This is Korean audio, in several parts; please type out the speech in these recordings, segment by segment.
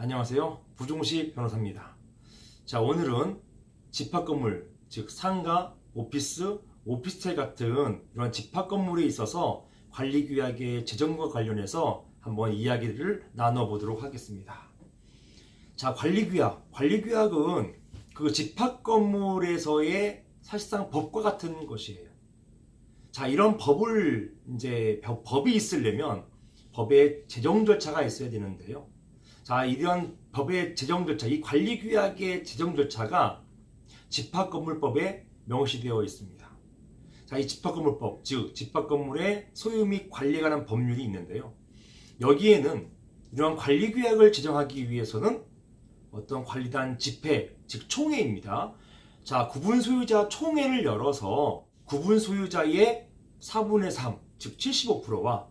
안녕하세요. 부종식 변호사입니다. 자, 오늘은 집합건물, 즉 상가, 오피스, 오피스텔 같은 이런 집합건물에 있어서 관리규약의 제정과 관련해서 한번 이야기를 나눠보도록 하겠습니다. 자, 관리규약은 그 집합건물에서의 사실상 법과 같은 것이에요. 자, 이런 법이 있으려면 법의 제정 절차가 있어야 되는데요. 자, 이런 법의 제정 절차, 이 관리규약의 제정 절차가 집합건물법에 명시되어 있습니다. 자, 이 집합건물법, 즉 집합건물의 소유 및 관리에 관한 법률이 있는데요. 여기에는 이러한 관리규약을 제정하기 위해서는 어떤 관리단 집회, 즉 총회입니다. 자, 구분소유자 총회를 열어서 구분소유자의 4분의 3, 즉 75%와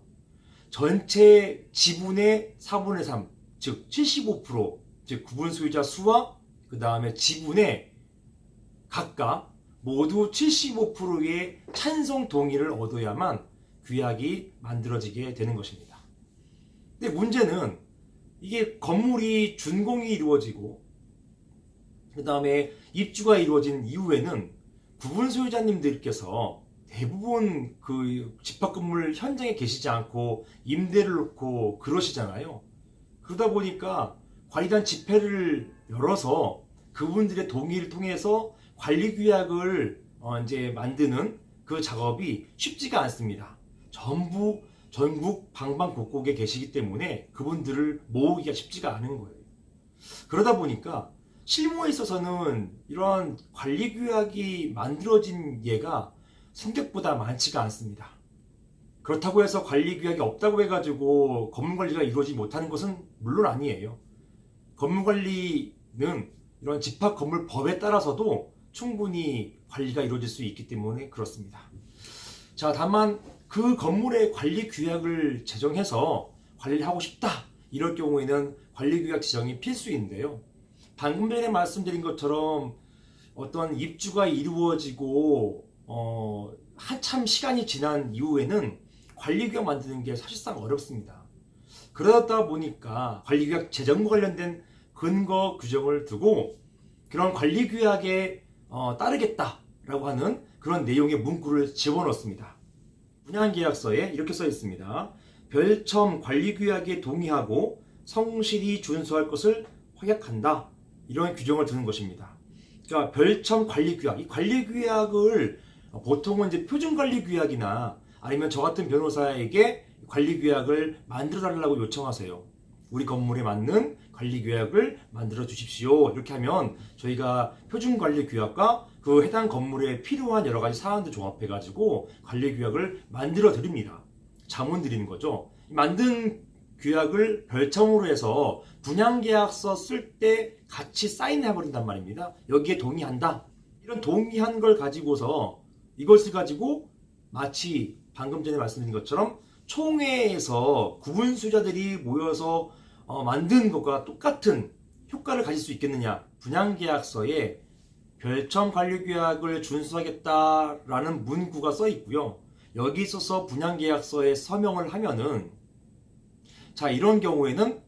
전체 지분의 4분의 3, 즉 75%, 즉 구분소유자 수와 그 다음에 지분의 각각 모두 75%의 찬성 동의를 얻어야만 규약이 만들어지게 되는 것입니다. 근데 문제는 이게 건물이 준공이 이루어지고 그 다음에 입주가 이루어진 이후에는 구분소유자님들께서 대부분 그 집합건물 현장에 계시지 않고 임대를 놓고 그러시잖아요. 그러다 보니까 관리단 집회를 열어서 그분들의 동의를 통해서 관리규약을 이제 만드는 그 작업이 쉽지가 않습니다. 전국 방방곡곡에 계시기 때문에 그분들을 모으기가 쉽지가 않은 거예요. 그러다 보니까 실무에 있어서는 이러한 관리규약이 만들어진 예가 생각보다 많지가 않습니다. 그렇다고 해서 관리규약이 없다고 해가지고 건물관리가 이루어지지 못하는 것은 물론 아니에요. 건물관리는 이런 집합건물법에 따라서도 충분히 관리가 이루어질 수 있기 때문에 그렇습니다. 자, 다만 그 건물의 관리규약을 제정해서 관리를 하고 싶다, 이럴 경우에는 관리규약 제정이 필수인데요. 방금 전에 말씀드린 것처럼 어떤 입주가 이루어지고 한참 시간이 지난 이후에는 관리규약 만드는 게 사실상 어렵습니다. 그러다 보니까 관리규약 제정과 관련된 근거 규정을 두고 그런 관리규약에 따르겠다라고 하는 그런 내용의 문구를 집어넣습니다. 분양계약서에 이렇게 써 있습니다. 별첨 관리규약에 동의하고 성실히 준수할 것을 확약한다, 이런 규정을 두는 것입니다. 그러니까 별첨 관리규약, 이 관리규약을 보통은 이제 표준관리규약이나 아니면 저 같은 변호사에게 관리규약을 만들어 달라고 요청하세요. 우리 건물에 맞는 관리규약을 만들어 주십시오. 이렇게 하면 저희가 표준관리규약과 그 해당 건물에 필요한 여러 가지 사안들 종합해 가지고 관리규약을 만들어 드립니다. 자문 드리는 거죠. 만든 규약을 별첨으로 해서 분양계약서 쓸 때 같이 사인해 버린단 말입니다. 여기에 동의한다. 이런 동의한 걸 가지고서 이것을 가지고 마치 방금 전에 말씀드린 것처럼 총회에서 구분소유자들이 모여서 만든 것과 똑같은 효과를 가질 수 있겠느냐. 분양계약서에 별첨 관리규약을 준수하겠다라는 문구가 써 있고요. 여기 있어서 분양계약서에 서명을 하면은, 자, 이런 경우에는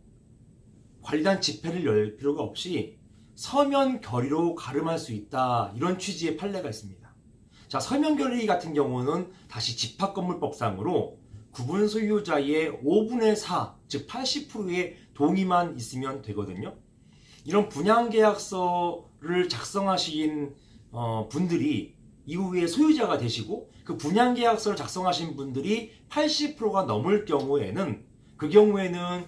관리단 집회를 열 필요가 없이 서면 결의로 가름할 수 있다, 이런 취지의 판례가 있습니다. 자, 서면 결의 같은 경우는 다시 집합건물법상으로 구분 소유자의 5분의 4, 즉 80%의 동의만 있으면 되거든요. 이런 분양계약서를 작성하신 분들이 이후에 소유자가 되시고 그 분양계약서를 작성하신 분들이 80%가 넘을 경우에는, 그 경우에는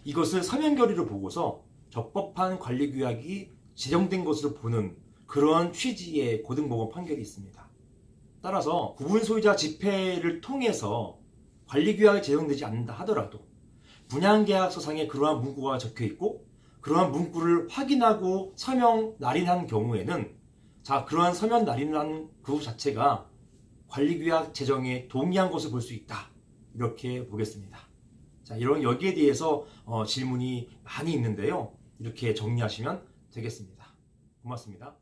이것을 서면 결의로 보고서 적법한 관리규약이 제정된 것으로 보는 그런 취지의 고등법원 판결이 있습니다. 따라서 구분소유자 집회를 통해서 관리규약이 제정되지 않는다 하더라도 분양계약서상에 그러한 문구가 적혀 있고 그러한 문구를 확인하고 서명 날인한 경우에는, 자, 그러한 서면 날인한 그 자체가 관리규약 제정에 동의한 것을 볼 수 있다, 이렇게 보겠습니다. 자, 여기에 대해서 질문이 많이 있는데요. 이렇게 정리하시면 되겠습니다. 고맙습니다.